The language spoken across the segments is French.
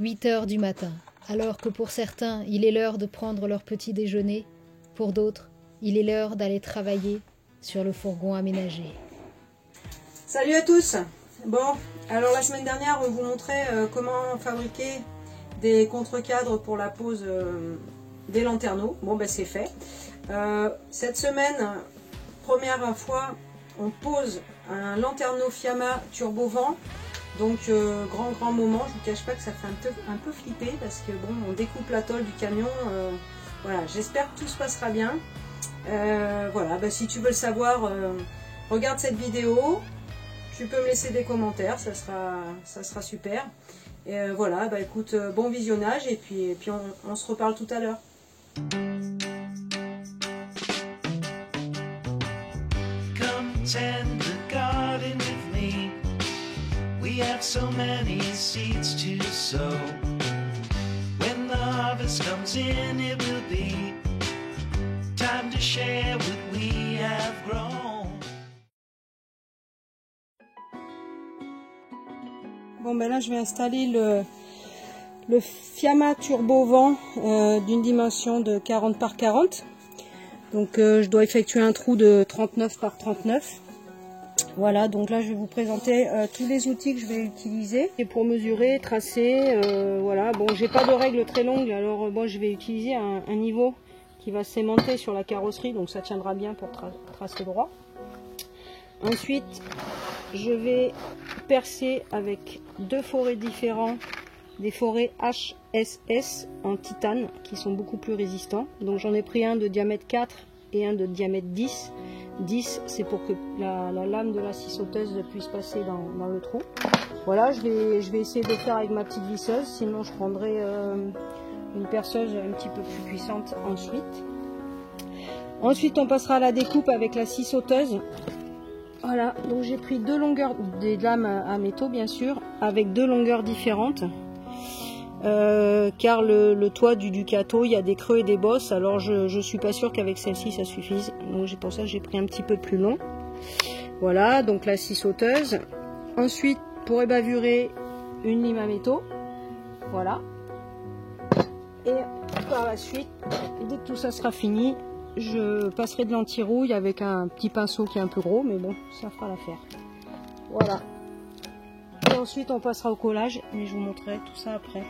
8 heures du matin, alors que pour certains, il est l'heure de prendre leur petit déjeuner, pour d'autres, il est l'heure d'aller travailler sur le fourgon aménagé. Salut à tous! Bon, alors la semaine dernière, on vous montrait comment fabriquer des contre-cadres pour la pose des lanterneaux. Bon, ben c'est fait. Cette semaine, première fois, on pose un lanterneau Fiamma turbo vent. Donc grand moment, je vous cache pas que ça fait un peu flipper parce que bon, on découpe la tôle du camion. Voilà, j'espère que tout se passera bien. Voilà, bah, si tu veux le savoir, regarde cette vidéo. Tu peux me laisser des commentaires, ça sera super. Et voilà, bah écoute, bon visionnage et puis on se reparle tout à l'heure. We have so many seeds to sow. When the harvest comes in, it will be time to share what we have grown. Bon ben là je vais installer le Fiamma turbo vent d'une dimension de 40 par 40. Donc je dois effectuer un trou de 39 par 39. Voilà, donc là je vais vous présenter tous les outils que je vais utiliser et pour mesurer, tracer, voilà. Bon, j'ai pas de règle très longue, alors bon, je vais utiliser un niveau qui va s'aimanter sur la carrosserie, donc ça tiendra bien pour tracer droit. Ensuite, je vais percer avec deux forets différents, des forets HSS en titane qui sont beaucoup plus résistants. Donc j'en ai pris un de diamètre 4 et un de diamètre 10. 10, c'est pour que la lame de la scie sauteuse puisse passer dans le trou. Voilà, je vais essayer de faire avec ma petite visseuse, sinon je prendrai une perceuse un petit peu plus puissante ensuite. Ensuite, on passera à la découpe avec la scie sauteuse. Voilà, donc j'ai pris deux longueurs, des lames à métaux bien sûr, avec deux longueurs différentes. Car le toit du Ducato, il y a des creux et des bosses, alors je suis pas sûre qu'avec celle-ci ça suffise, donc c'est pour ça que j'ai pris un petit peu plus long. Voilà, donc la scie sauteuse. Ensuite, pour ébavurer, une lime à métaux, voilà. Et par la suite, dès que tout ça sera fini, je passerai de l'anti-rouille avec un petit pinceau qui est un peu gros, mais bon, ça fera l'affaire. Voilà. Et ensuite, on passera au collage, mais je vous montrerai tout ça après.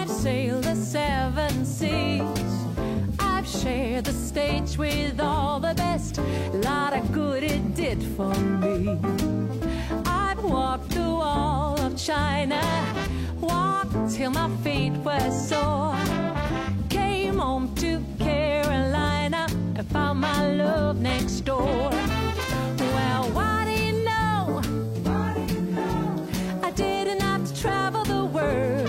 Sailed the 7 seas. I've shared the stage with all the best. A lot of good it did for me. I've walked the wall of China, walked till my feet were sore. Came home to Carolina and found my love next door. Well, what do you know? I didn't have to travel the world.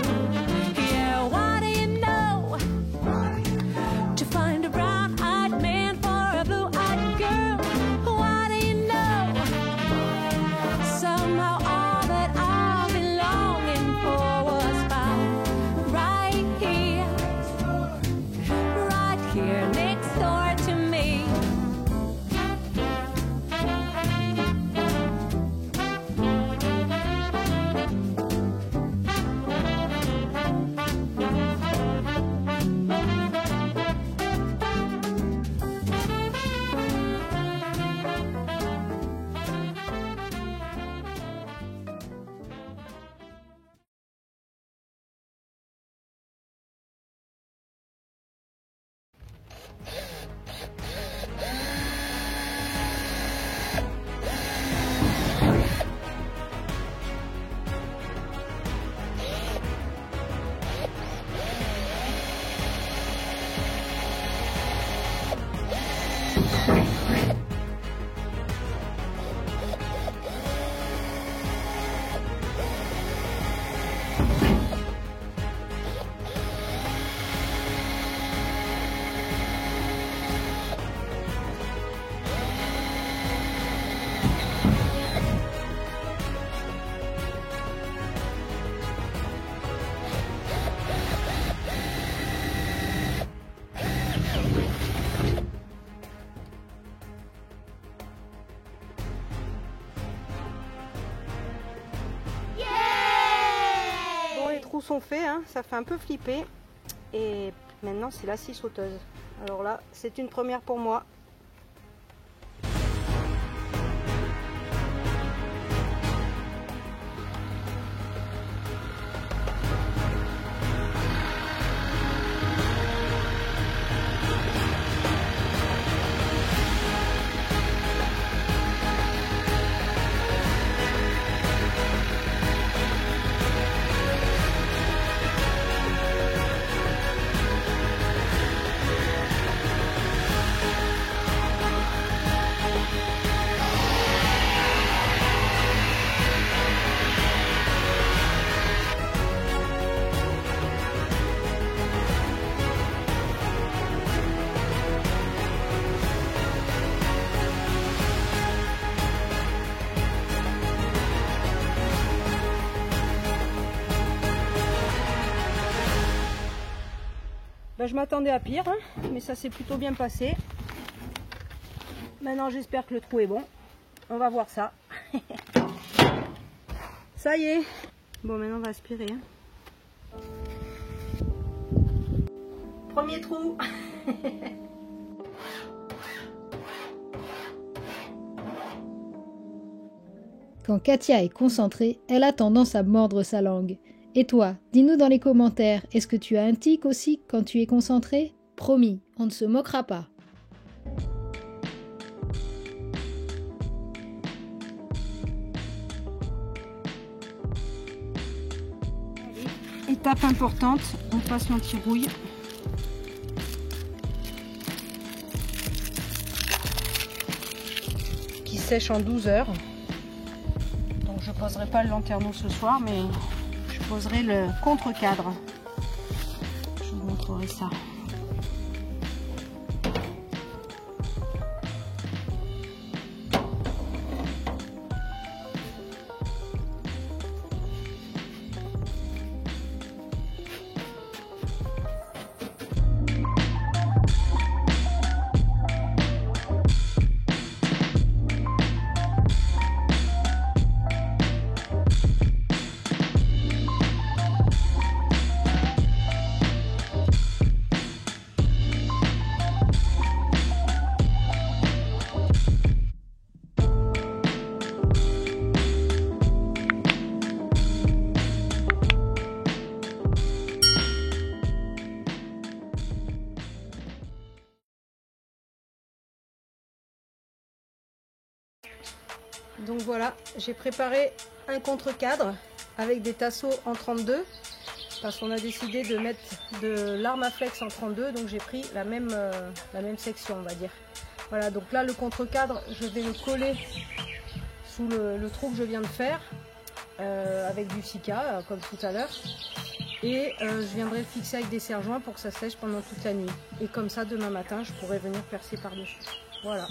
trous sont faits, hein, ça fait un peu flipper. Et maintenant c'est la scie sauteuse. Alors là, c'est une première pour moi. Ben, je m'attendais à pire, hein, mais ça s'est plutôt bien passé. Maintenant j'espère que le trou est bon. On va voir ça. Ça y est. Bon, maintenant on va aspirer. Hein. Premier trou. Quand Katia est concentrée, elle a tendance à mordre sa langue. Et toi, dis-nous dans les commentaires, est-ce que tu as un tic aussi quand tu es concentré? Promis, on ne se moquera pas. Étape importante, on passe l'anti-rouille. Qui sèche en 12 heures. Donc je poserai pas le lanterneau ce soir, mais je poserai le contre-cadre. Je vous montrerai ça. Donc voilà, j'ai préparé un contre-cadre avec des tasseaux en 32 parce qu'on a décidé de mettre de l'Armaflex en 32, donc j'ai pris la même section, on va dire. Voilà, donc là le contre-cadre, je vais le coller sous le trou que je viens de faire avec du Sika comme tout à l'heure, et je viendrai le fixer avec des serre-joints pour que ça sèche pendant toute la nuit, et comme ça demain matin je pourrai venir percer par dessus. Voilà.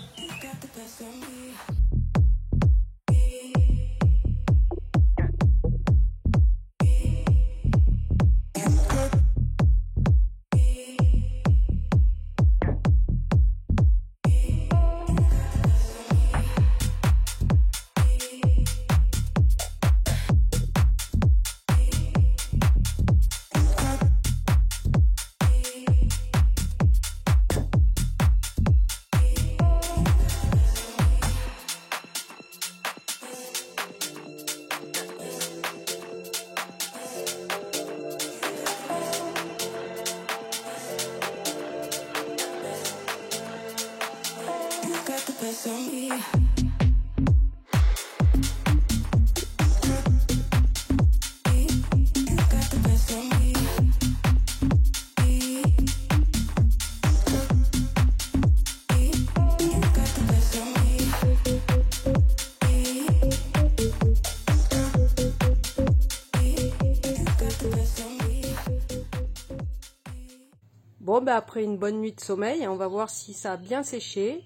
Bon, ben après une bonne nuit de sommeil, on va voir si ça a bien séché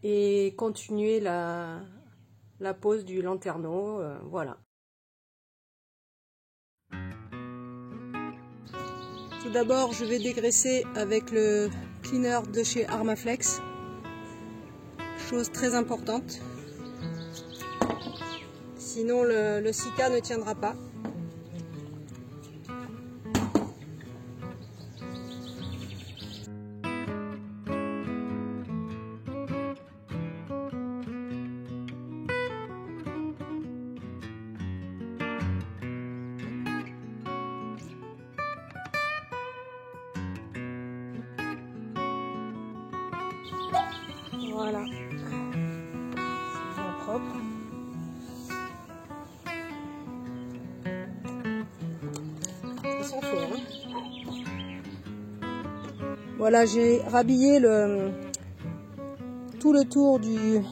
et continuer la pose du lanterneau, voilà. Tout d'abord, je vais dégraisser avec le cleaner de chez Armaflex, chose très importante, sinon le Sika ne tiendra pas. Voilà. C'est bien propre. Ils sont forts, hein. Voilà, j'ai rhabillé tout le tour du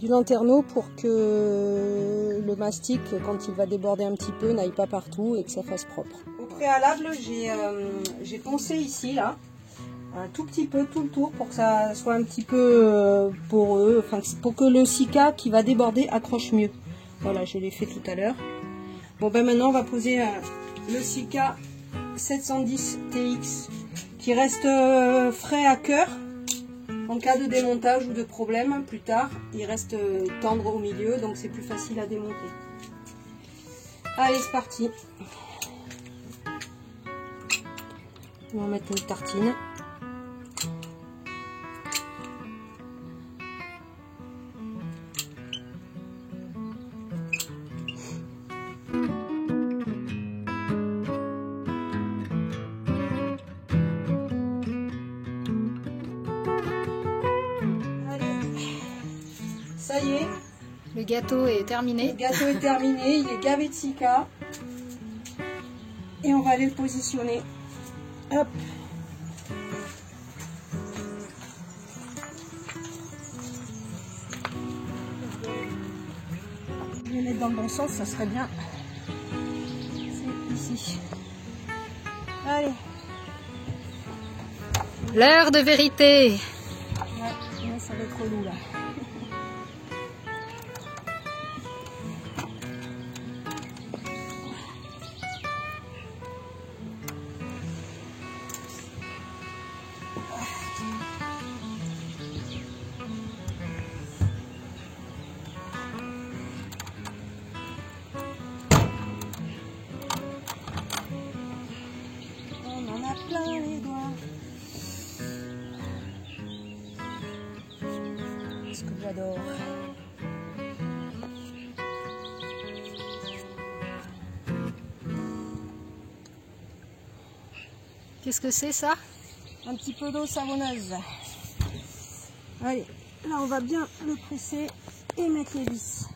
lanterneau pour que le mastic, quand il va déborder un petit peu, n'aille pas partout et que ça fasse propre. Au préalable, j'ai poncé ici, là, un tout petit peu tout le tour pour que ça soit un petit peu poreux, enfin pour que le Sika qui va déborder accroche mieux. Voilà, je l'ai fait tout à l'heure. Bon ben maintenant on va poser le Sika 710 TX qui reste frais à cœur. En cas de démontage ou de problème plus tard, il reste tendre au milieu, donc c'est plus facile à démonter. Allez, c'est parti. On va mettre une tartine. Ça y est, Le gâteau est terminé. le gâteau est terminé, il est gavé de Sika. Et on va aller le positionner. Hop. Je vais le mettre dans le bon sens, ça serait bien. C'est ici. Allez. L'heure de vérité. Ouais, ça va être relou là. On en a plein les doigts. Ce que j'adore. Qu'est-ce que c'est ça? Un petit peu d'eau savonneuse. Allez, là on va bien le presser et mettre les vis.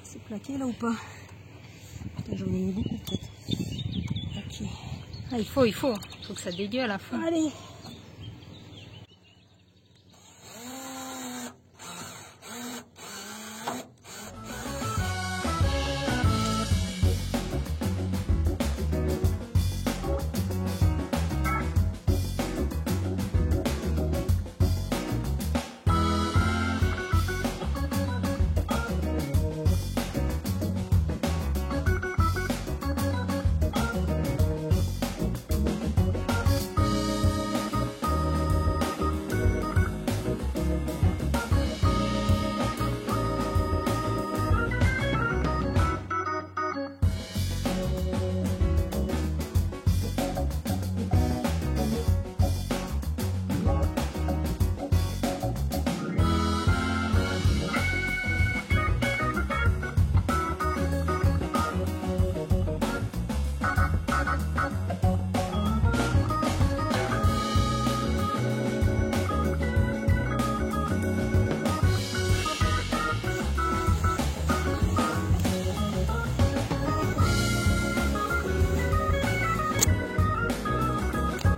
C'est plaqué là ou pas? J'en ai mis beaucoup peut-être. Ok. Ah, il faut que ça dégueule à la fin. Allez.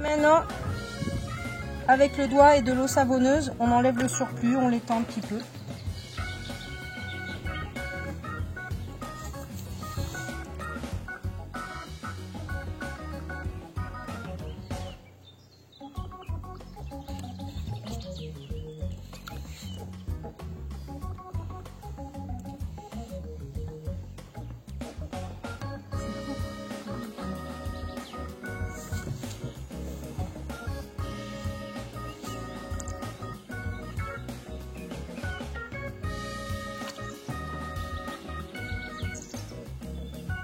Maintenant, avec le doigt et de l'eau savonneuse, on enlève le surplus, on l'étend un petit peu.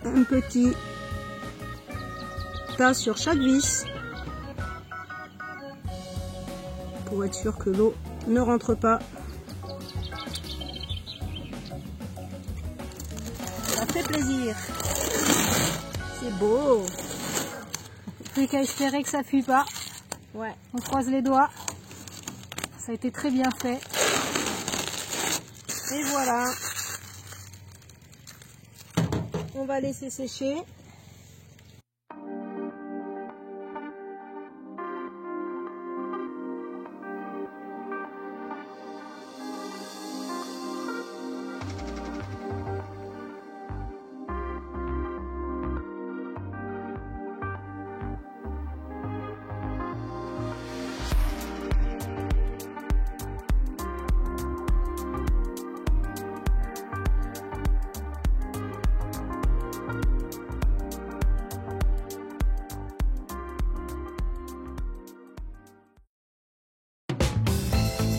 Un petit tas sur chaque vis pour être sûr que l'eau ne rentre pas. Ça fait plaisir. C'est beau. Plus qu'à espérer que ça fuit pas. Ouais, on croise les doigts. Ça a été très bien fait. Et voilà. On va laisser sécher.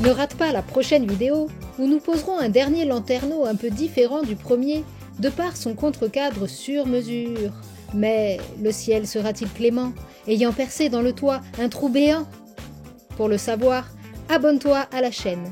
Ne rate pas la prochaine vidéo où nous poserons un dernier lanterneau un peu différent du premier de par son contre-cadre sur mesure. Mais le ciel sera-t-il clément, ayant percé dans le toit un trou béant? Pour le savoir, abonne-toi à la chaîne.